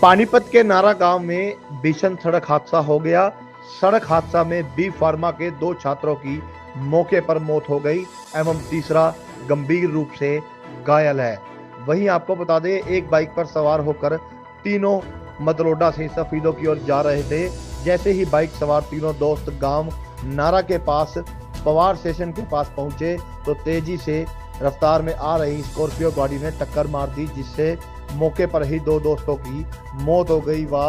पानीपत के नारा गांव में भीषण सड़क हादसा हो गया। सड़क हादसा में बी फार्मा के 2 छात्रों की मौके पर मौत हो गई एवं तीसरा गंभीर रूप से घायल है। वहीं आपको बता दें, एक बाइक पर सवार होकर तीनों मतलोडा से सफीदों की ओर जा रहे थे। जैसे ही बाइक सवार तीनों दोस्त गांव नारा के पास पवार स्टेशन के पास पहुंचे तो तेजी से रफ्तार में आ रही स्कॉर्पियो गाड़ी ने टक्कर मार दी, जिससे मौके पर ही 2 दोस्तों की मौत हो गई व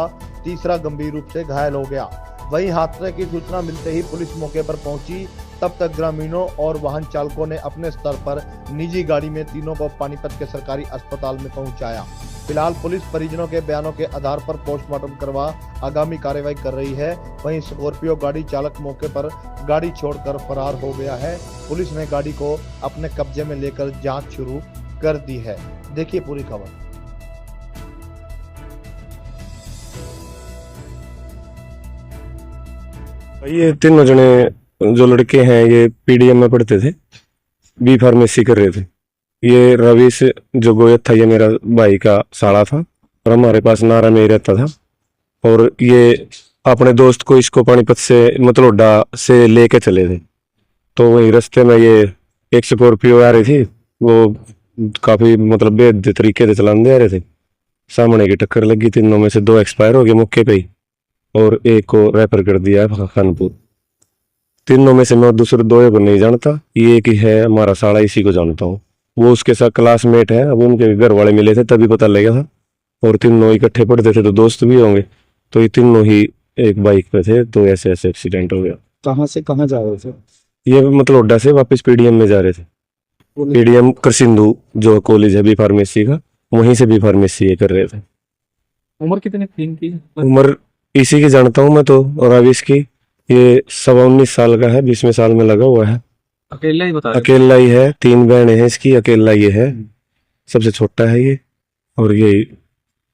तीसरा गंभीर रूप से घायल हो गया। वहीं हादसे की सूचना मिलते ही पुलिस मौके पर पहुंची। तब तक ग्रामीणों और वाहन चालकों ने अपने स्तर पर निजी गाड़ी में तीनों को पानीपत के सरकारी अस्पताल में पहुंचाया। फिलहाल पुलिस परिजनों के बयानों के आधार पर पोस्टमार्टम करवा आगामी कार्रवाई कर रही है। वहीं स्कॉर्पियो गाड़ी चालक मौके पर गाड़ी छोड़कर फरार हो गया है। पुलिस ने गाड़ी को अपने कब्जे में लेकर जांच शुरू कर दी है। देखिए पूरी खबर। ये तीनों जने जो लड़के हैं ये पीडीएम में पढ़ते थे, बी फार्मेसी कर रहे थे। ये रवीश जो गोयत था ये मेरा भाई का साला था और हमारे पास नारा में ही रहता था। और ये अपने दोस्त को इसको पानीपत से मतलोडा से लेके चले थे। तो वही रास्ते में ये एक स्कॉर्पियो आ रही थी, वो काफी मतलब बेहद तरीके से चलाने दे रहे थे। सामने की टक्कर लगी, तीनों में से 2 एक्सपायर हो गए मौके पे ही और एक को रेफर कर दिया है खानपुर। तीनों में से मैं दूसरे 2 को नहीं जानता, ये एक ही है हमारा साला, इसी को जानता हूँ। वो उसके साथ क्लासमेट है। अब उनके घर वाले मिले थे तभी पता लगा था। और तीनों इकट्ठे पढ़ते थे तो दोस्त भी होंगे। तो ये तीनों ही एक बाइक पे थे, तो ऐसे एक्सीडेंट हो गया। कहाँ से कहाँ जा रहे थे? ये मतलोडा से वापस पीडीएम में जा रहे थे। पीडीएम करसिंधु जो कॉलेज है बी फार्मेसी का, वहीं से बी फार्मेसी ये कर रहे थे। उम्र कितने दिन की? उम्र इसी की जानता हूँ मैं तो, और रवीश की ये 19 साल का है, 20वें साल में लगा हुआ है। अकेला ही बता रहे? अकेला ही है, 3 बहन है इसकी, अकेला ये है, सबसे छोटा है ये। और ये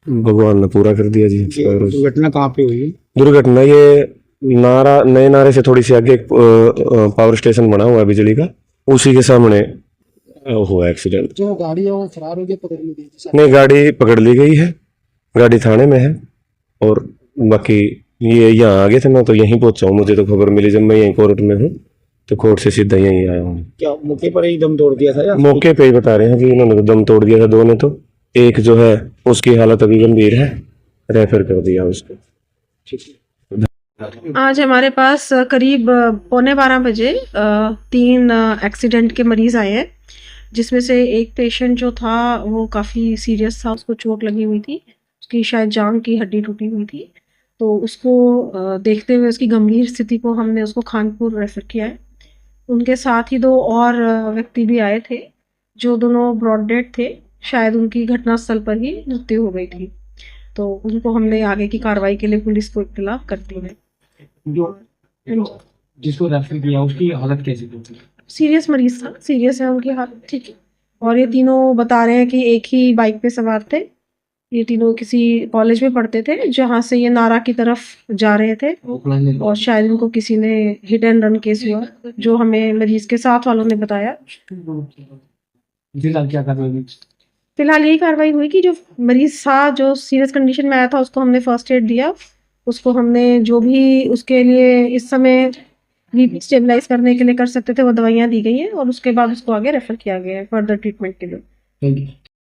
भगवान ने पूरा कर दिया जी। दुर्घटना कहाँ पे हुई? दुर्घटना ये नारा, नए नारे से थोड़ी सी आगे एक पावर स्टेशन बना हुआ है बिजली का, उसी के सामने हुआ एक्सीडेंट। जो गाड़ी है वो फरार हो गई, पकड़ ली गई? नहीं, गाड़ी पकड़ ली गई है, गाड़ी थाने में है। और बाकी ये यहाँ आ गए थे, मैं तो यहीं पहुंचा हूँ। मुझे तो खबर मिली जब मैं यहीं कोर्ट में हूँ, तो कोर्ट से सीधा यहीं आया हूँ। क्या मौके पर ही दम तोड़ दिया था या? मौके पे ही बता रहे हैं कि इन्होंने तो दम तोड़ दिया था 2 ने। तो एक जो है उसकी हालत अभी गंभीर है, रेफर कर दिया उसको। आज हमारे पास करीब 11:15 बजे 3 एक्सीडेंट के मरीज आए हैं, जिसमें से एक पेशेंट जो था वो काफ़ी सीरियस था, उसको चोट लगी हुई थी, उसकी शायद जांघ की हड्डी टूटी हुई थी। तो उसको देखते हुए उसकी गंभीर स्थिति को हमने उसको खानपुर रेफर किया है। उनके साथ ही 2 और व्यक्ति भी आए थे जो दोनों ब्रॉड डेड थे, शायद उनकी घटनास्थल पर ही मृत्यु हो गई थी। तो उनको हमने आगे की कार्रवाई के लिए पुलिस को इत्तला कर दी है। जो जिसको रेफर किया उसकी हालत कैसी थी? सीरियस मरीज था, सीरियस है उनकी हालत, ठीक है। और ये तीनों बता रहे हैं कि एक ही बाइक पे सवार थे। ये तीनों किसी कॉलेज में पढ़ते थे जहाँ से ये नारा की तरफ जा रहे थे, और शायद इनको किसी ने हिट एंड रन केस हुआ, जो हमें मरीज के साथ वालों ने बताया। फिलहाल क्या कार्रवाई? फिलहाल यही कार्रवाई हुई कि जो मरीज था, जो सीरियस कंडीशन में आया था, उसको हमने फर्स्ट एड दिया। उसको हमने जो भी उसके लिए इस समय बीपी स्टेबलाइज करने के लिए कर सकते थे वो दवाइयाँ दी गई हैं, और उसके बाद उसको आगे रेफर किया गया है फर्दर ट्रीटमेंट के लिए। Thank you.